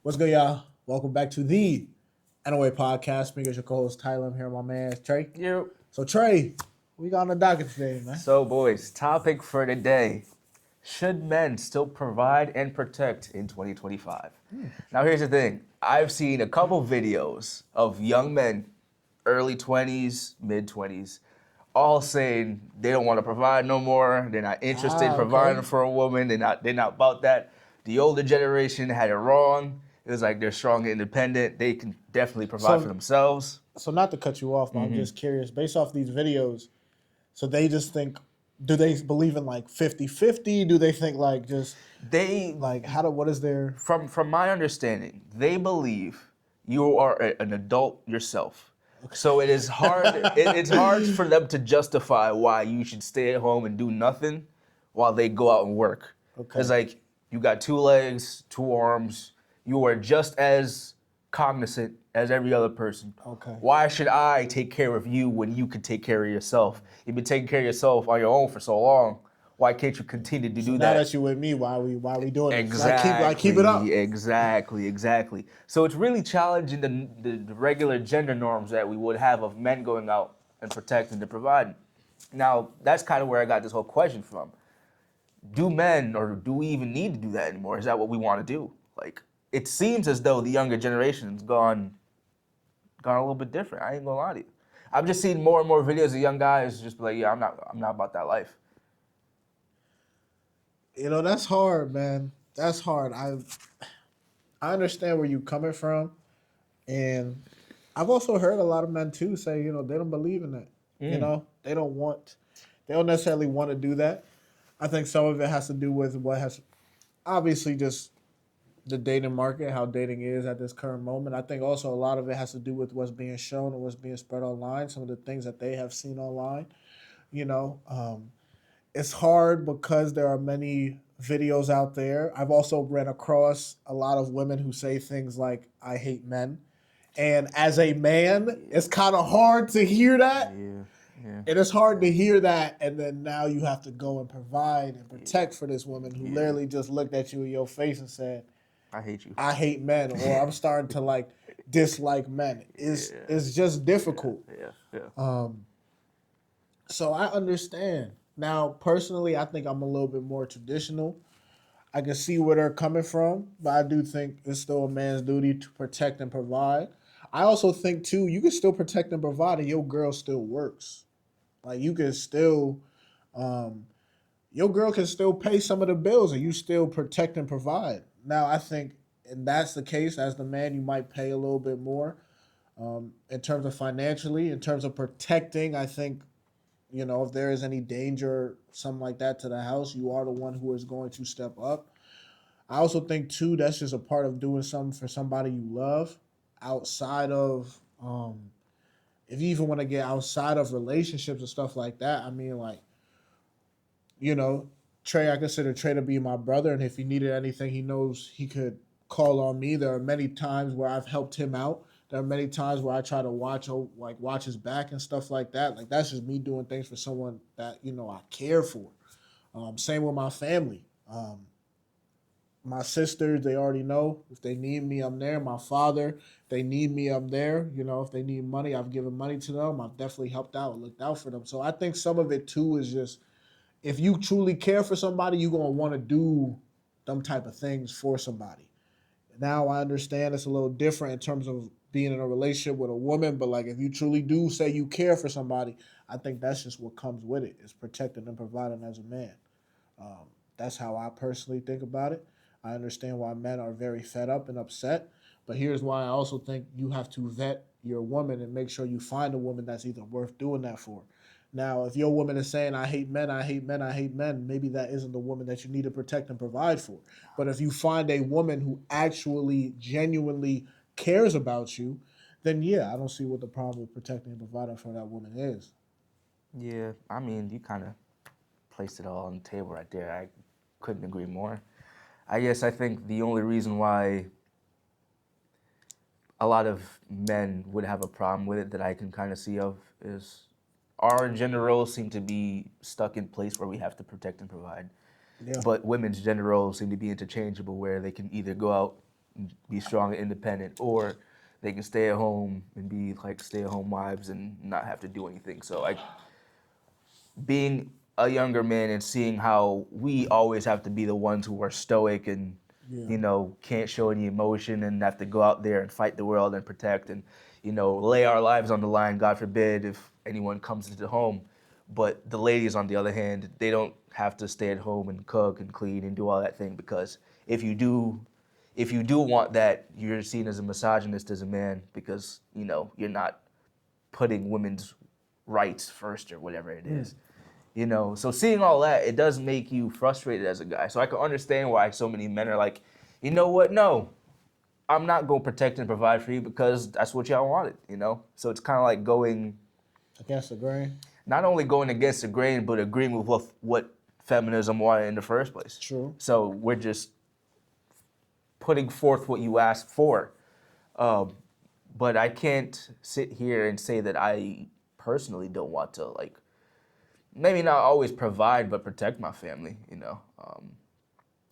What's good, y'all? Welcome back to the NOA podcast. Me as your co-host Tyler. I'm here with my man Trey. You. So Trey, we got on the docket today, man. So, boys, topic for today. Should men still provide and protect in 2025? Now, here's the thing. I've seen a couple videos of young men, early 20s, mid 20s, all saying they don't want to provide no more. They're not interested in providing for a woman. They're not about that. The older generation had it wrong. It was like they're strong and independent. They can definitely provide for themselves. So not to cut you off, but I'm just curious, based off these videos, so they just think, do they believe in like 50-50? Do they think like just what is their... From my understanding, they believe you are an adult yourself. Okay. So it is hard. It's hard for them to justify why you should stay at home and do nothing while they go out and work. Okay. It's like you got two legs, two arms. You are just as cognizant as every other person. Okay. Why should I take care of you when you can take care of yourself? You've been taking care of yourself on your own for so long. Why can't you continue to do that? Now that you're with me, why we doing it? Exactly. I keep it up. Exactly. So it's really challenging the regular gender norms that we would have of men going out and protecting and providing. Now, that's kind of where I got this whole question from. Do men, or do we even need to do that anymore? Is that what we want to do? Like, it seems as though the younger generation's gone a little bit different. I ain't gonna lie to you. I've just seen more and more videos of young guys just be like, yeah, I'm not about that life. You know, that's hard, man. That's hard. I understand where you're coming from. And I've also heard a lot of men too say, you know, they don't believe in that. You know, they don't necessarily want to do that. I think some of it has to do with what has obviously just the dating market, how dating is at this current moment. I think also a lot of it has to do with what's being shown and what's being spread online, some of the things that they have seen online. You know, it's hard because there are many videos out there. I've also ran across a lot of women who say things like, I hate men. And as a man, it's kind of hard to hear that. Yeah. And it's hard to hear that. And then now you have to go and provide and protect for this woman who literally just looked at you in your face and said, I hate you. I hate men, or I'm starting to like dislike men. It's just difficult. Yeah. So I understand. Now, personally, I think I'm a little bit more traditional. I can see where they're coming from, but I do think it's still a man's duty to protect and provide. I also think, too, you can still protect and provide and your girl still works. Like, you can still, your girl can still pay some of the bills and you still protect and provide. Now, I think, and that's the case, as the man, you might pay a little bit more in terms of financially. In terms of protecting, I think, you know, if there is any danger, something like that to the house, you are the one who is going to step up. I also think, too, that's just a part of doing something for somebody you love outside of, if you even want to get outside of relationships and stuff like that. I mean, like, you know, Trey, I consider Trey to be my brother, and if he needed anything, he knows he could call on me. There are many times where I've helped him out. There are many times where I try to watch his back and stuff like that. Like, that's just me doing things for someone that, you know, I care for. Same with my family. My sisters, they already know. If they need me, I'm there. My father, if they need me, I'm there. You know, if they need money, I've given money to them. I've definitely helped out, looked out for them. So I think some of it, too, is just, if you truly care for somebody, you're going to want to do them type of things for somebody. Now I understand it's a little different in terms of being in a relationship with a woman, but like if you truly do say you care for somebody, I think that's just what comes with it, is protecting and providing as a man. That's how I personally think about it. I understand why men are very fed up and upset, but here's why I also think you have to vet your woman and make sure you find a woman that's either worth doing that for. Now, if your woman is saying, I hate men, maybe that isn't the woman that you need to protect and provide for. But if you find a woman who actually genuinely cares about you, then yeah, I don't see what the problem with protecting and providing for that woman is. Yeah, I mean, you kind of placed it all on the table right there. I couldn't agree more. I guess I think the only reason why a lot of men would have a problem with it that I can kind of see of is our gender roles seem to be stuck in place where we have to protect and provide. Yeah. But women's gender roles seem to be interchangeable where they can either go out and be strong and independent, or they can stay at home and be like stay-at-home wives and not have to do anything. So like being a younger man and seeing how we always have to be the ones who are stoic and Yeah. you know can't show any emotion and have to go out there and fight the world and protect and you know lay our lives on the line, God forbid, if anyone comes into the home. But the ladies, on the other hand, they don't have to stay at home and cook and clean and do all that thing, because if you do want that, you're seen as a misogynist as a man, because you know you're not putting women's rights first or whatever it is. You know, so seeing all that, it does make you frustrated as a guy. So I can understand why so many men are like, you know what? No, I'm not going to protect and provide for you because that's what y'all wanted, you know? So it's kind of like going, Against the grain. not only going against the grain, but agreeing with what feminism wanted in the first place. True. So we're just putting forth what you asked for. But I can't sit here and say that I personally don't want to, like, maybe not always provide, but protect my family, you know?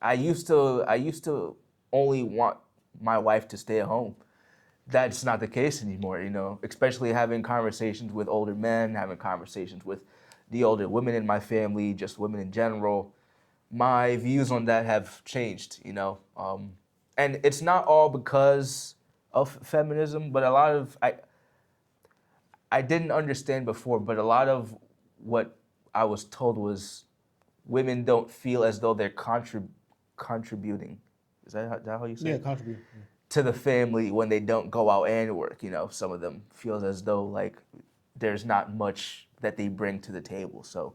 I used to only want my wife to stay at home. That's not the case anymore, you know, especially having conversations with older men, having conversations with the older women in my family, just women in general. My views on that have changed, you know. And it's not all because of feminism, but a lot of, I didn't understand before, but a lot of what I was told was women don't feel as though they're contributing. Is that how you say Yeah, it? contribute. To the family when they don't go out and work. You know, some of them feels as though like there's not much that they bring to the table. So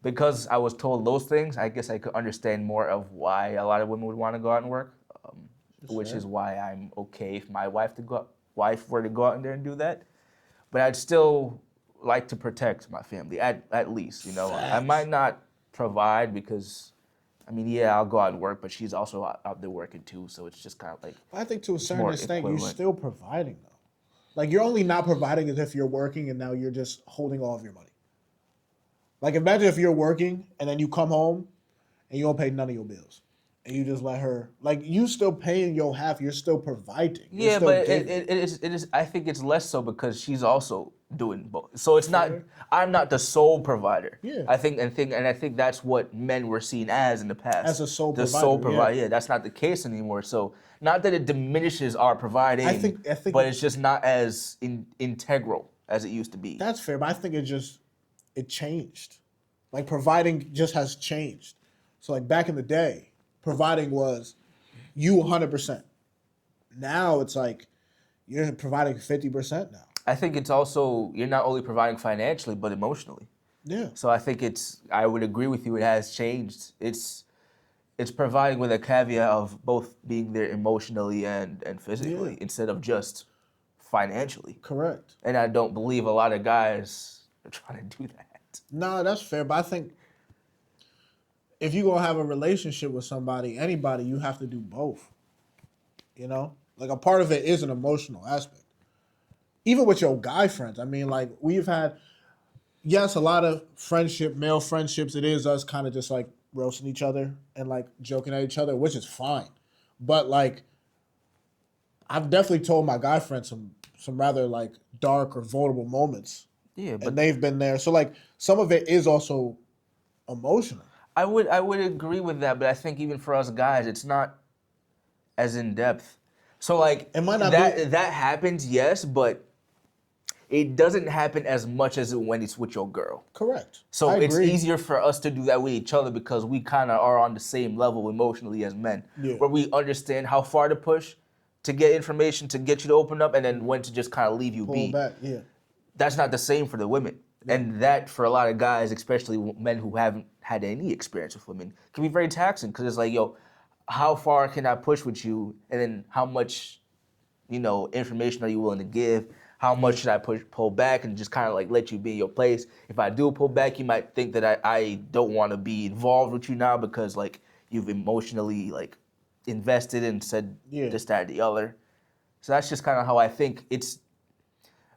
because I was told those things, I guess I could understand more of why a lot of women would want to go out and work, which fair. is why I'm okay if my wife were to go out in there and do that. But I'd still like to protect my family at least. You know, I Facts. might not provide because. I mean, yeah, I'll go out and work, but she's also out there working too, so it's just kind of like I think to a certain more extent, you're equivalent. still providing though. Like you're only not providing as if you're working and now you're just holding all of your money. Like imagine if you're working and then you come home and you don't pay none of your bills. And you just let her like you still paying your half, you're still providing. You're Yeah, still but giving. it is. I think it's less so because she's also doing both. So it's not. Fair. I'm not the sole provider. Yeah. I think that's what men were seen as in the past. As a sole the sole provider, provider. yeah. Yeah, that's not the case anymore. So not that it diminishes our providing, I think but it's just not as integral as it used to be. that's fair, but I think it changed. Like providing just has changed. So like back in the day, providing was you 100%. Now it's like you're providing 50% now. I think it's also you're not only providing financially but emotionally. Yeah. So I think I would agree with you. It has changed. It's providing with a caveat of both being there emotionally and physically instead of just financially. Correct. And I don't believe a lot of guys are trying to do that. No, that's fair, but I think if you're gonna have a relationship with somebody, anybody, you have to do both. You know? Like a part of it is an emotional aspect. Even with your guy friends. I mean, like we've had yes, a lot of friendship, male friendships, it is us kind of just like roasting each other and like joking at each other, which is fine. But like I've definitely told my guy friends some rather like dark or vulnerable moments. Yeah, but And they've been there. So like some of it is also emotional. I would agree with that, but I think even for us guys, it's not as in depth. So like It might not that happens, yes, but it doesn't happen as much as when it's with your girl. Correct. So I it's agree. easier for us to do that with each other because we kind of are on the same level emotionally as men, Yeah. where we understand how far to push to get information, to get you to open up, and then when to just kind of leave you Pull be. back, yeah. That's not the same for the women. And that, for a lot of guys, especially men who haven't had any experience with women, can be very taxing because it's like, yo, how far can I push with you? And then how much, information are you willing to give? How much should I pull back and just kind of like let you be in your place? If I do pull back, you might think that I don't want to be involved with you now because like you've emotionally like invested and said this, that, the other. So that's just kind of how I think it's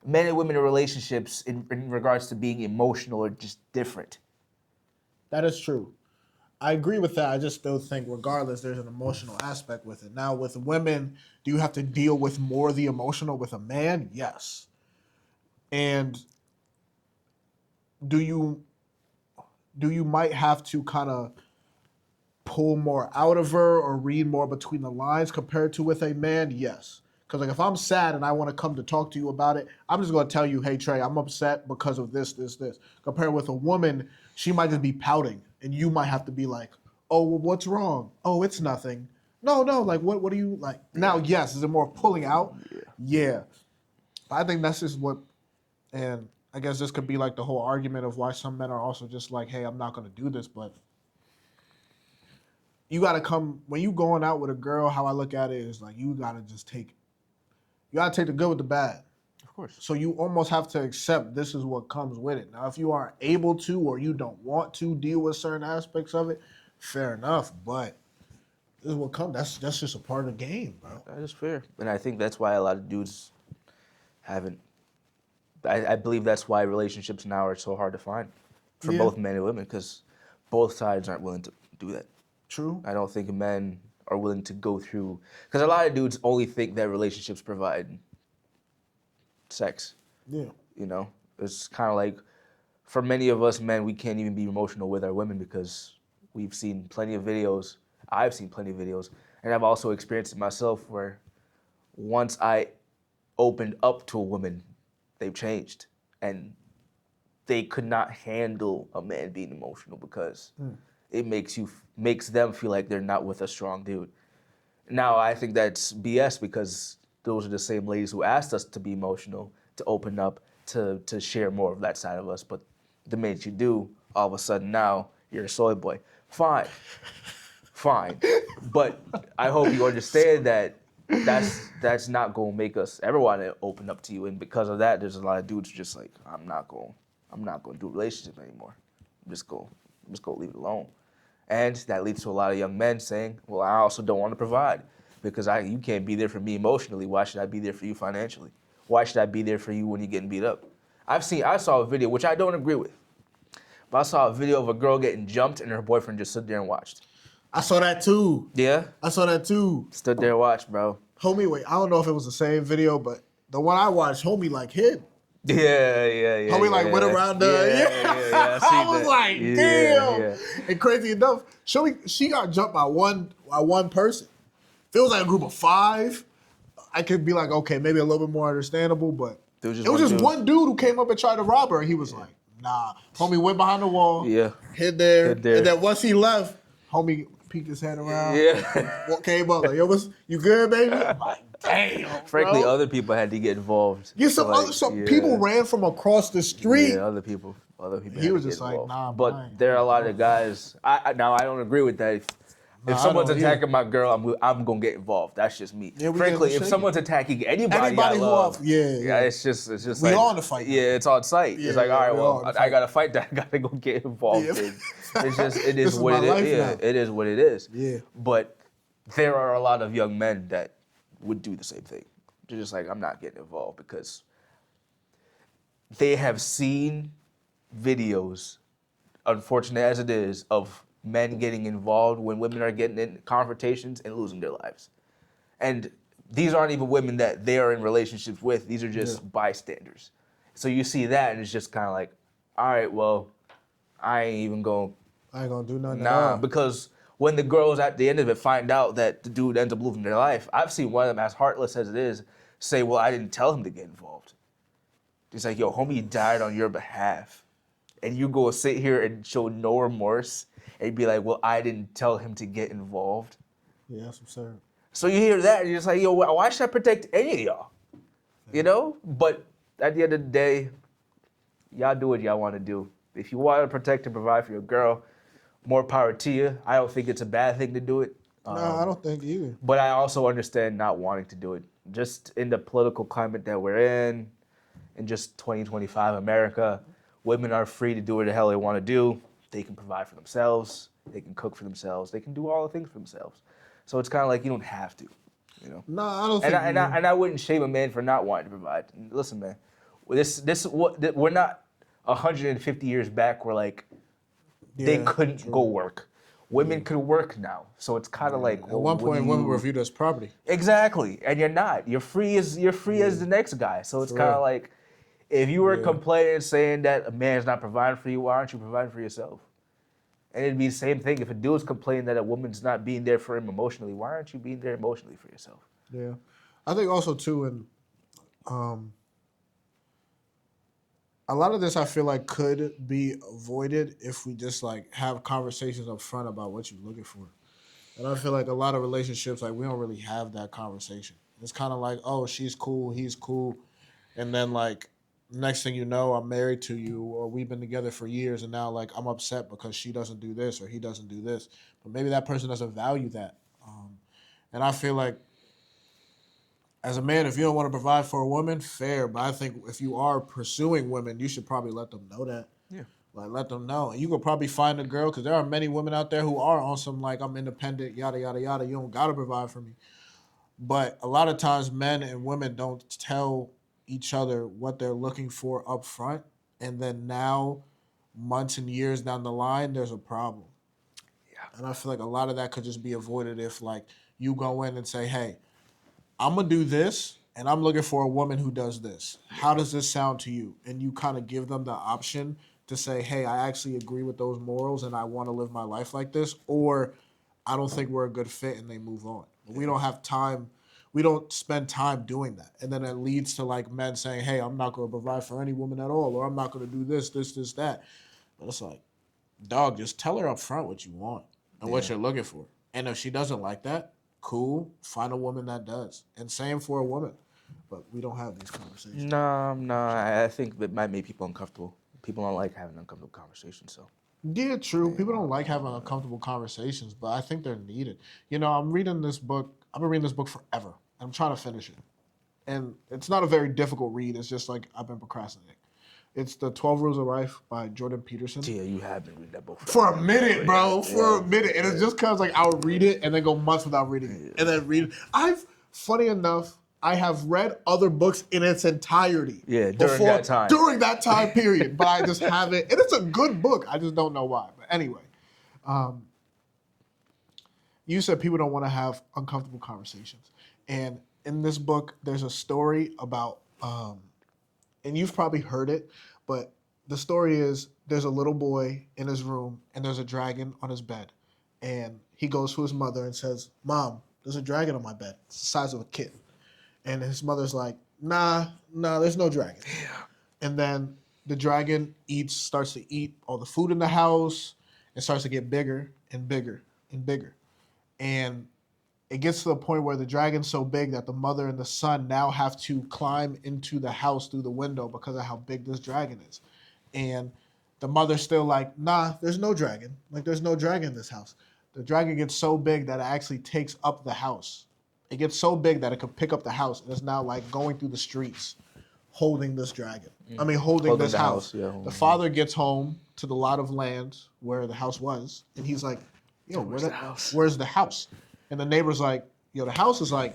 men and women in relationships in regards to being emotional are just different. That is true. I agree with that. I just still think, regardless, there's an emotional aspect with it. Now, with women, do you have to deal with more of the emotional with a man? Yes. And do you might have to kind of pull more out of her or read more between the lines compared to with a man? Yes. Because like if I'm sad and I want to come to talk to you about it, I'm just going to tell you, hey Trey, I'm upset because of this, this, this. Compared with a woman, she might just be pouting, and you might have to be like, oh, well, what's wrong? Oh, it's nothing. No, no, like what do you like? Now, yes, is it more pulling out? Yeah. I think that's just what, and I guess this could be like the whole argument of why some men are also just like, hey, I'm not going to do this, but you got to come when you going out with a girl. How I look at it is like you got to just take the good with the bad. Of course. So you almost have to accept this is what comes with it. Now, if you aren't able to or you don't want to deal with certain aspects of it, fair enough. But this is what comes. That's just a part of the game, bro. That is fair. And I think that's why a lot of dudes haven't. I believe that's why relationships now are so hard to find for both men and women, because both sides aren't willing to do that. True. I don't think men are willing to go through, because a lot of dudes only think that relationships provide sex. Yeah. You know, it's kind of like, for many of us men, we can't even be emotional with our women because we've seen plenty of videos. I've seen plenty of videos, and I've also experienced it myself where once I opened up to a woman, they've changed, and they could not handle a man being emotional because it makes them feel like they're not with a strong dude. Now I think that's BS, because those are the same ladies who asked us to be emotional, to open up, to share more of that side of us. But the minute you do, all of a sudden now you're a soy boy. Fine. But I hope you understand that that's not gonna make us ever want to open up to you. And because of that, there's a lot of dudes just like, I'm not gonna do a relationship anymore. I'm just gonna leave it alone. And that leads to a lot of young men saying, well, I also don't want to provide because you can't be there for me emotionally. Why should I be there for you financially? Why should I be there for you when you're getting beat up? I saw a video, which I don't agree with, but I saw a video of a girl getting jumped and her boyfriend just stood there and watched. I saw that too. Yeah? I saw that too. Stood there and watched, bro. Homie, wait, I don't know if it was the same video, but the one I watched, homie like hit. Yeah. Homie like went around the I was that. like, damn. Yeah. And crazy enough, she got jumped by one person. If it was like a group of 5, I could be like, okay, maybe a little bit more understandable, but it was just one dude who came up and tried to rob her, and he was like, nah. Homie went behind the wall, hid there, and then once he left, homie peeked his head around, came up like, yo, you good, baby? I'm like, damn, frankly, bro. Other people had to get involved. Yeah, some people ran from across the street. Yeah, other people. He was just like, nah, but there are a lot of guys. Now I don't agree with that. If someone's attacking my girl, I'm gonna get involved. That's just me. Yeah, frankly, if someone's attacking anybody I love, it's just we like, on the fight. Yeah, it's on site. It's like, all right, well, I gotta fight that. I gotta go get involved. In. It's just it is what it is. Yeah, it is what it is. Yeah. But there are a lot of young men that would do the same thing. They're just like, I'm not getting involved, because they have seen videos, unfortunate as it is, of men getting involved when women are getting in confrontations and losing their lives. And these aren't even women that they are in relationships with. These are just bystanders. So you see that, and it's just kind of like, all right, well, I ain't gonna do nothing. Nah, because when the girls at the end of it find out that the dude ends up losing their life, I've seen one of them, as heartless as it is, say, well, I didn't tell him to get involved. It's like, yo, homie died on your behalf. And you go sit here and show no remorse and be like, well, I didn't tell him to get involved. Yeah, that's absurd. So you hear that and you're just like, yo, why should I protect any of y'all? You know? But at the end of the day, y'all do what y'all want to do. If you want to protect and provide for your girl, more power to you. I don't think it's a bad thing to do it. No, I don't think either. But I also understand not wanting to do it. Just in the political climate that we're in just 2025 America, women are free to do what the hell they want to do. They can provide for themselves. They can cook for themselves. They can do all the things for themselves. So it's kind of like you don't have to, you know. No, I don't think. And I wouldn't shame a man for not wanting to provide. Listen, man, we're not 150 years back where like they couldn't go work. Women could work now, so it's kind of like, At well, one what do point, women were you viewed as property. exactly? And you're not. You're free as the next guy. So it's For kind of real. like, if you were Yeah. complaining saying that a man's not providing for you, why aren't you providing for yourself? And it'd be the same thing if a dude's complaining that a woman's not being there for him emotionally. Why aren't you being there emotionally for yourself? Yeah. I think also too, and a lot of this I feel like could be avoided if we just like have conversations up front about what you're looking for. And I feel like a lot of relationships, like we don't really have that conversation. It's kind of like, oh, she's cool, he's cool, and then like next thing you know, I'm married to you, or we've been together for years, and now like I'm upset because she doesn't do this or he doesn't do this, but maybe that person doesn't value that. And I feel like as a man, if you don't want to provide for a woman, fair. But I think if you are pursuing women, you should probably let them know that. Yeah. Like, let them know. And you could probably find a girl, because there are many women out there who are on some, like, I'm independent, yada, yada, yada. You don't got to provide for me. But a lot of times, men and women don't tell each other what they're looking for up front. And then now, months and years down the line, there's a problem. Yeah. And I feel like a lot of that could just be avoided if, like, you go in and say, hey, I'm gonna do this, and I'm looking for a woman who does this. How does this sound to you? And you kind of give them the option to say, hey, I actually agree with those morals and I want to live my life like this, or I don't think we're a good fit, and they move on. But we don't have time. We don't spend time doing that. And then it leads to like men saying, hey, I'm not going to provide for any woman at all, or I'm not going to do this, this, that. But it's like, dog, just tell her up front what you want and what you're looking for. And if she doesn't like that, cool, find a woman that does. And same for a woman. But we don't have these conversations. Nah. I think that might make people uncomfortable. People don't like having uncomfortable conversations. So Yeah, true. People don't like having uncomfortable conversations, but I think they're needed. You know, I'm reading this book. I've been reading this book forever. I'm trying to finish it. And it's not a very difficult read. It's just like I've been procrastinating. It's The 12 Rules of Life by Jordan Peterson. yeah, you have been reading that book For a minute, bro. For a minute. And it's just because like I'll read it and then go months without reading it. And then read it. Funny enough, I have read other books in its entirety. Yeah, during that time. During that time period. But I just haven't. And it's a good book. I just don't know why. But anyway. You said people don't want to have uncomfortable conversations. And in this book, there's a story about, and you've probably heard it, but the story is there's a little boy in his room and there's a dragon on his bed. And he goes to his mother and says, Mom, there's a dragon on my bed. It's the size of a kitten. And his mother's like, nah, there's no dragon. Yeah. And then the dragon starts to eat all the food in the house and starts to get bigger and bigger and bigger. And it gets to the point where the dragon's so big that the mother and the son now have to climb into the house through the window because of how big this dragon is. And the mother's still like, nah, there's no dragon. Like, there's no dragon in this house. The dragon gets so big that it actually takes up the house. It gets so big that it could pick up the house, and it's now like going through the streets holding this dragon. I mean, holding this house. Yeah, the father gets home to the lot of land where the house was, and he's like, yo, where's the house? And the neighbor's like, yo, the house is like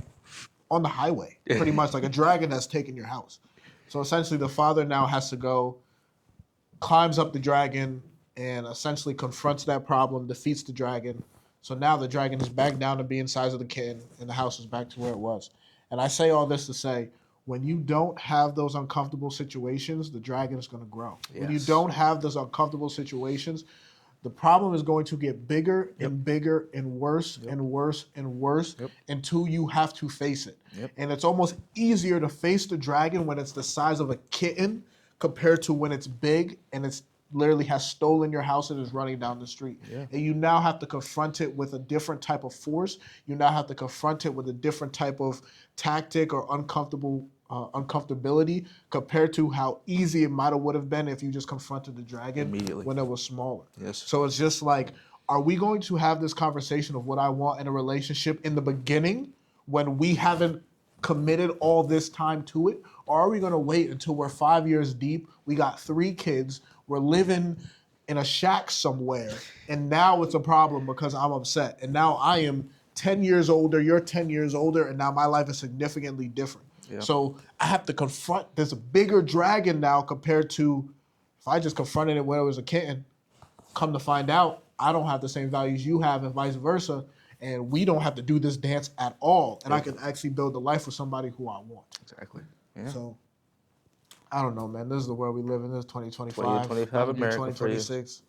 on the highway, pretty much like a dragon has taken your house. So essentially the father now has to go, climbs up the dragon, and essentially confronts that problem, defeats the dragon. So now the dragon is back down to being the size of the kitten, and the house is back to where it was. And I say all this to say, when you don't have those uncomfortable situations, the dragon is going to grow. Yes. When you don't have those uncomfortable situations, the problem is going to get bigger and bigger and worse and worse and worse until you have to face it. And it's almost easier to face the dragon when it's the size of a kitten compared to when it's big and it's literally has stolen your house and is running down the street. And you now have to confront it with a different type of force. You now have to confront it with a different type of tactic or uncomfortability compared to how easy it might have would have been if you just confronted the dragon immediately when it was smaller. So it's just like, are we going to have this conversation of what I want in a relationship in the beginning when we haven't committed all this time to it? Or are we going to wait until we're 5 years deep, we got 3 kids, we're living in a shack somewhere, and now it's a problem because I'm upset. And now I am 10 years older, you're 10 years older, and now my life is significantly different. So I have to confront this bigger dragon now compared to if I just confronted it when I was a kitten. Come to find out, I don't have the same values you have and vice versa. And we don't have to do this dance at all. And I can actually build a life with somebody who I want. Exactly. Yeah. So, I don't know, man. This is the world we live in. This is 2025. 2025 America for you. 2026.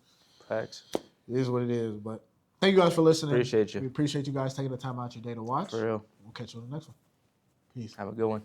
Facts. It is what it is. But thank you guys for listening. Appreciate you. We appreciate you guys taking the time out your day to watch. For real. We'll catch you on the next one. Peace. Have a good one.